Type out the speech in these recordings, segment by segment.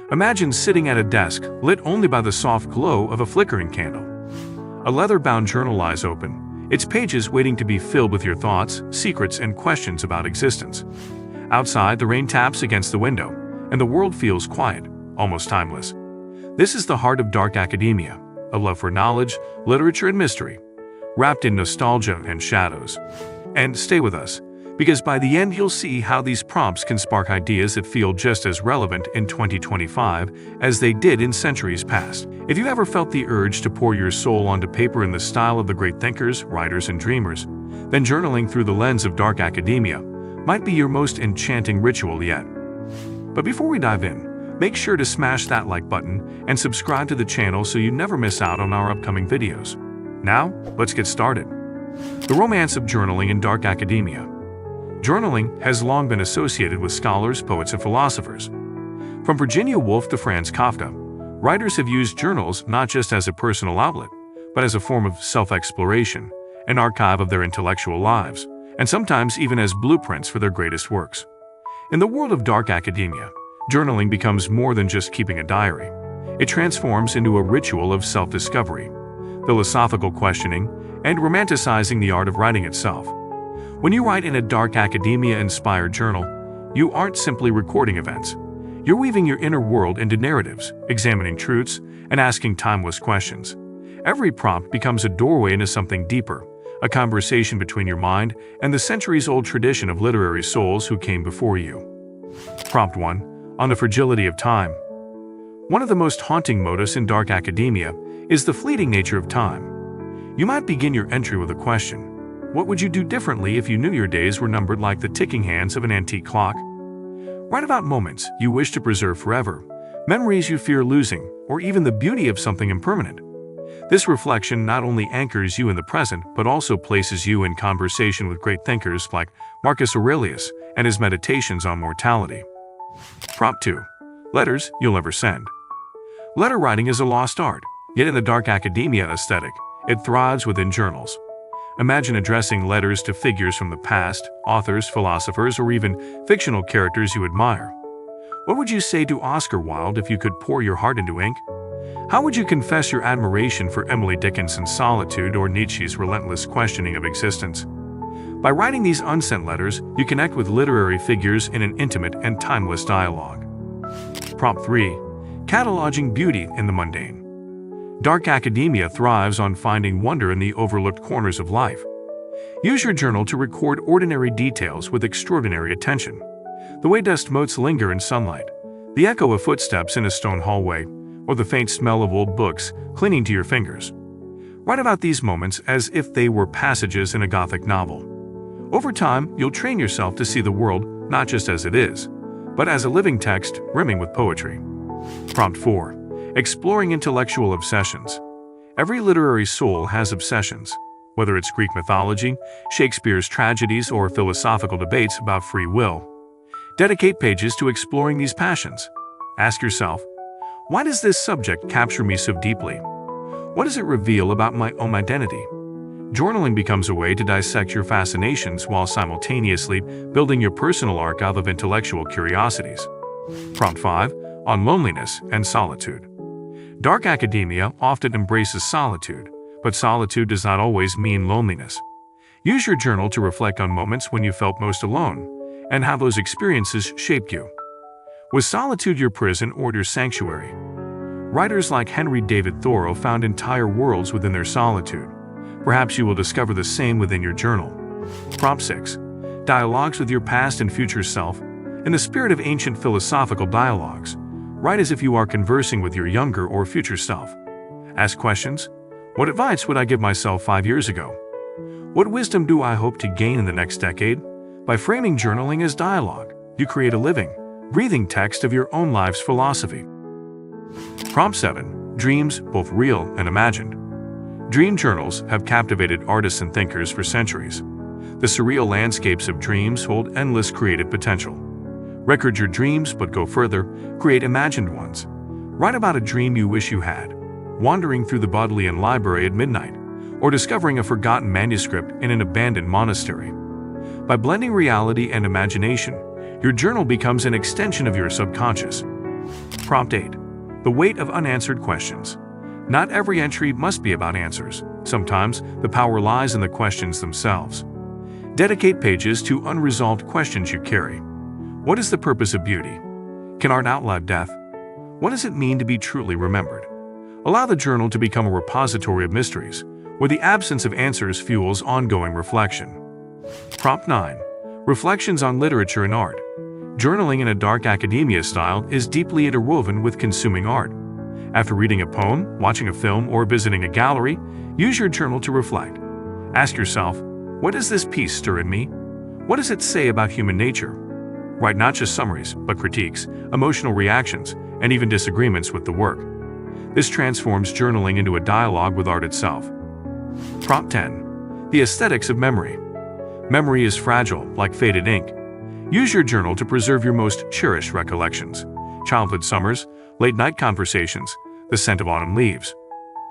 Imagine sitting at a desk lit only by the soft glow of a flickering candle. A leather-bound journal lies open, its pages waiting to be filled with your thoughts, secrets, and questions about existence. Outside, the rain taps against the window, and the world feels quiet, almost timeless. This is the heart of dark academia, a love for knowledge, literature, and mystery, wrapped in nostalgia and shadows. And stay with us, because by the end you'll see how these prompts can spark ideas that feel just as relevant in 2025 as they did in centuries past. If you ever felt the urge to pour your soul onto paper in the style of the great thinkers, writers, and dreamers, then journaling through the lens of dark academia might be your most enchanting ritual yet. But before we dive in, make sure to smash that like button and subscribe to the channel so you never miss out on our upcoming videos. Now, let's get started. The romance of journaling in dark academia. Journaling has long been associated with scholars, poets, and philosophers. From Virginia Woolf to Franz Kafka, writers have used journals not just as a personal outlet, but as a form of self-exploration, an archive of their intellectual lives, and sometimes even as blueprints for their greatest works. In the world of dark academia, journaling becomes more than just keeping a diary. It transforms into a ritual of self-discovery, philosophical questioning, and romanticizing the art of writing itself. When you write in a dark academia-inspired journal, you aren't simply recording events. You're weaving your inner world into narratives, examining truths, and asking timeless questions. Every prompt becomes a doorway into something deeper, a conversation between your mind and the centuries-old tradition of literary souls who came before you. Prompt 1. On the fragility of time. One of the most haunting motifs in dark academia is the fleeting nature of time. You might begin your entry with a question. What would you do differently if you knew your days were numbered like the ticking hands of an antique clock? Write about moments you wish to preserve forever, memories you fear losing, or even the beauty of something impermanent. This reflection not only anchors you in the present, but also places you in conversation with great thinkers like Marcus Aurelius and his meditations on mortality. Prompt 2. Letters you'll never send. Letter writing is a lost art, yet in the dark academia aesthetic, it thrives within journals. Imagine addressing letters to figures from the past, authors, philosophers, or even fictional characters you admire. What would you say to Oscar Wilde if you could pour your heart into ink? How would you confess your admiration for Emily Dickinson's solitude or Nietzsche's relentless questioning of existence? By writing these unsent letters, you connect with literary figures in an intimate and timeless dialogue. Prompt 3. Cataloging beauty in the mundane. Dark academia thrives on finding wonder in the overlooked corners of life. Use your journal to record ordinary details with extraordinary attention. The way dust motes linger in sunlight, the echo of footsteps in a stone hallway, or the faint smell of old books clinging to your fingers. Write about these moments as if they were passages in a Gothic novel. Over time, you'll train yourself to see the world not just as it is, but as a living text brimming with poetry. Prompt 4. Exploring intellectual obsessions. Every literary soul has obsessions, whether it's Greek mythology, Shakespeare's tragedies, or philosophical debates about free will. Dedicate pages to exploring these passions. Ask yourself, why does this subject capture me so deeply? What does it reveal about my own identity? Journaling becomes a way to dissect your fascinations while simultaneously building your personal archive of intellectual curiosities. Prompt 5. On loneliness and solitude. Dark academia often embraces solitude, but solitude does not always mean loneliness. Use your journal to reflect on moments when you felt most alone, and how those experiences shaped you. Was solitude your prison or your sanctuary? Writers like Henry David Thoreau found entire worlds within their solitude. Perhaps you will discover the same within your journal. Prompt 6. Dialogues with your past and future self. In the spirit of ancient philosophical dialogues, write as if you are conversing with your younger or future self. Ask questions. What advice would I give myself 5 years ago? What wisdom do I hope to gain in the next decade? By framing journaling as dialogue, you create a living, breathing text of your own life's philosophy. Prompt 7. Dreams, both real and imagined. Dream journals have captivated artists and thinkers for centuries. The surreal landscapes of dreams hold endless creative potential. Record your dreams, but go further, create imagined ones. Write about a dream you wish you had, wandering through the Bodleian Library at midnight, or discovering a forgotten manuscript in an abandoned monastery. By blending reality and imagination, your journal becomes an extension of your subconscious. Prompt 8. The weight of unanswered questions. Not every entry must be about answers. Sometimes, the power lies in the questions themselves. Dedicate pages to unresolved questions you carry. What is the purpose of beauty? Can art outlive death? What does it mean to be truly remembered? Allow the journal to become a repository of mysteries, where the absence of answers fuels ongoing reflection. Prompt 9. Reflections on literature and art. Journaling in a dark academia style is deeply interwoven with consuming art. After reading a poem, watching a film, or visiting a gallery, use your journal to reflect. Ask yourself, what does this piece stir in me? What does it say about human nature? Write not just summaries, but critiques, emotional reactions, and even disagreements with the work. This transforms journaling into a dialogue with art itself. Prompt 10. The aesthetics of memory. Memory is fragile, like faded ink. Use your journal to preserve your most cherished recollections. Childhood summers, late-night conversations, the scent of autumn leaves.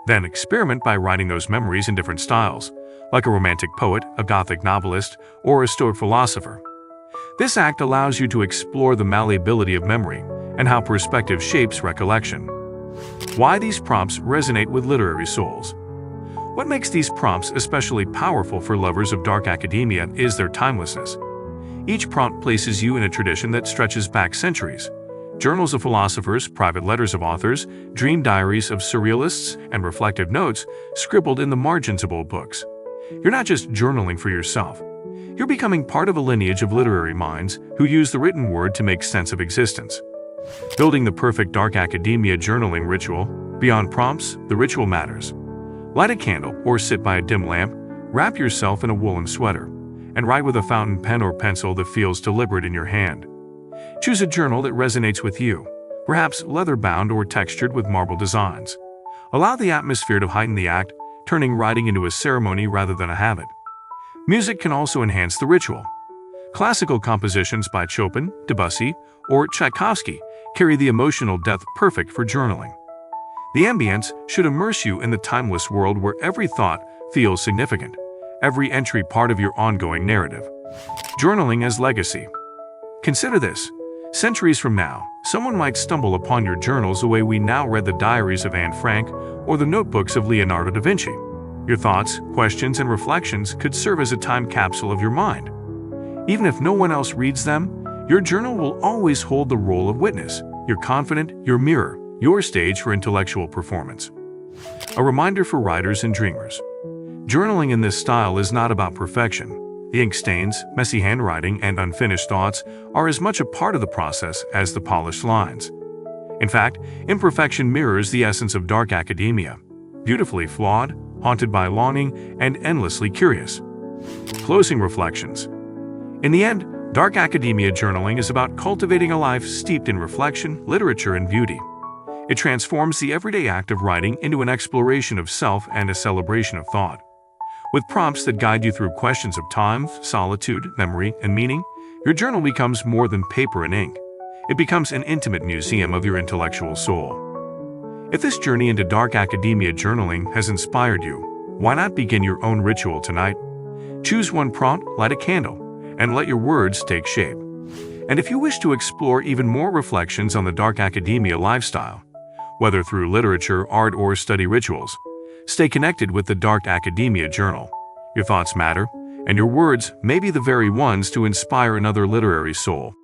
Then experiment by writing those memories in different styles, like a romantic poet, a Gothic novelist, or a Stoic philosopher. This act allows you to explore the malleability of memory and how perspective shapes recollection. Why these prompts resonate with literary souls. What makes these prompts especially powerful for lovers of dark academia is their timelessness. Each prompt places you in a tradition that stretches back centuries. Journals of philosophers, private letters of authors, dream diaries of surrealists, and reflective notes scribbled in the margins of old books. You're not just journaling for yourself. You're becoming part of a lineage of literary minds who use the written word to make sense of existence. Building the perfect dark academia journaling ritual. Beyond prompts, the ritual matters. Light a candle or sit by a dim lamp, wrap yourself in a woolen sweater, and write with a fountain pen or pencil that feels deliberate in your hand. Choose a journal that resonates with you, perhaps leather-bound or textured with marble designs. Allow the atmosphere to heighten the act, turning writing into a ceremony rather than a habit. Music can also enhance the ritual. Classical compositions by Chopin, Debussy, or Tchaikovsky carry the emotional depth perfect for journaling. The ambience should immerse you in the timeless world where every thought feels significant, every entry part of your ongoing narrative. Journaling as legacy. Consider this. Centuries from now, someone might stumble upon your journals the way we now read the diaries of Anne Frank or the notebooks of Leonardo da Vinci. Your thoughts, questions, and reflections could serve as a time capsule of your mind. Even if no one else reads them, your journal will always hold the role of witness, your confidant, your mirror, your stage for intellectual performance. A reminder for writers and dreamers. Journaling in this style is not about perfection. The ink stains, messy handwriting, and unfinished thoughts are as much a part of the process as the polished lines. In fact, imperfection mirrors the essence of dark academia, beautifully flawed, haunted by longing, and endlessly curious. Closing reflections. In the end, dark academia journaling is about cultivating a life steeped in reflection, literature, and beauty. It transforms the everyday act of writing into an exploration of self and a celebration of thought. With prompts that guide you through questions of time, solitude, memory, and meaning, your journal becomes more than paper and ink. It becomes an intimate museum of your intellectual soul. If this journey into dark academia journaling has inspired you, why not begin your own ritual tonight? Choose one prompt, light a candle, and let your words take shape. And if you wish to explore even more reflections on the dark academia lifestyle, whether through literature, art, or study rituals, stay connected with the Dark Academia Journal. Your thoughts matter, and your words may be the very ones to inspire another literary soul.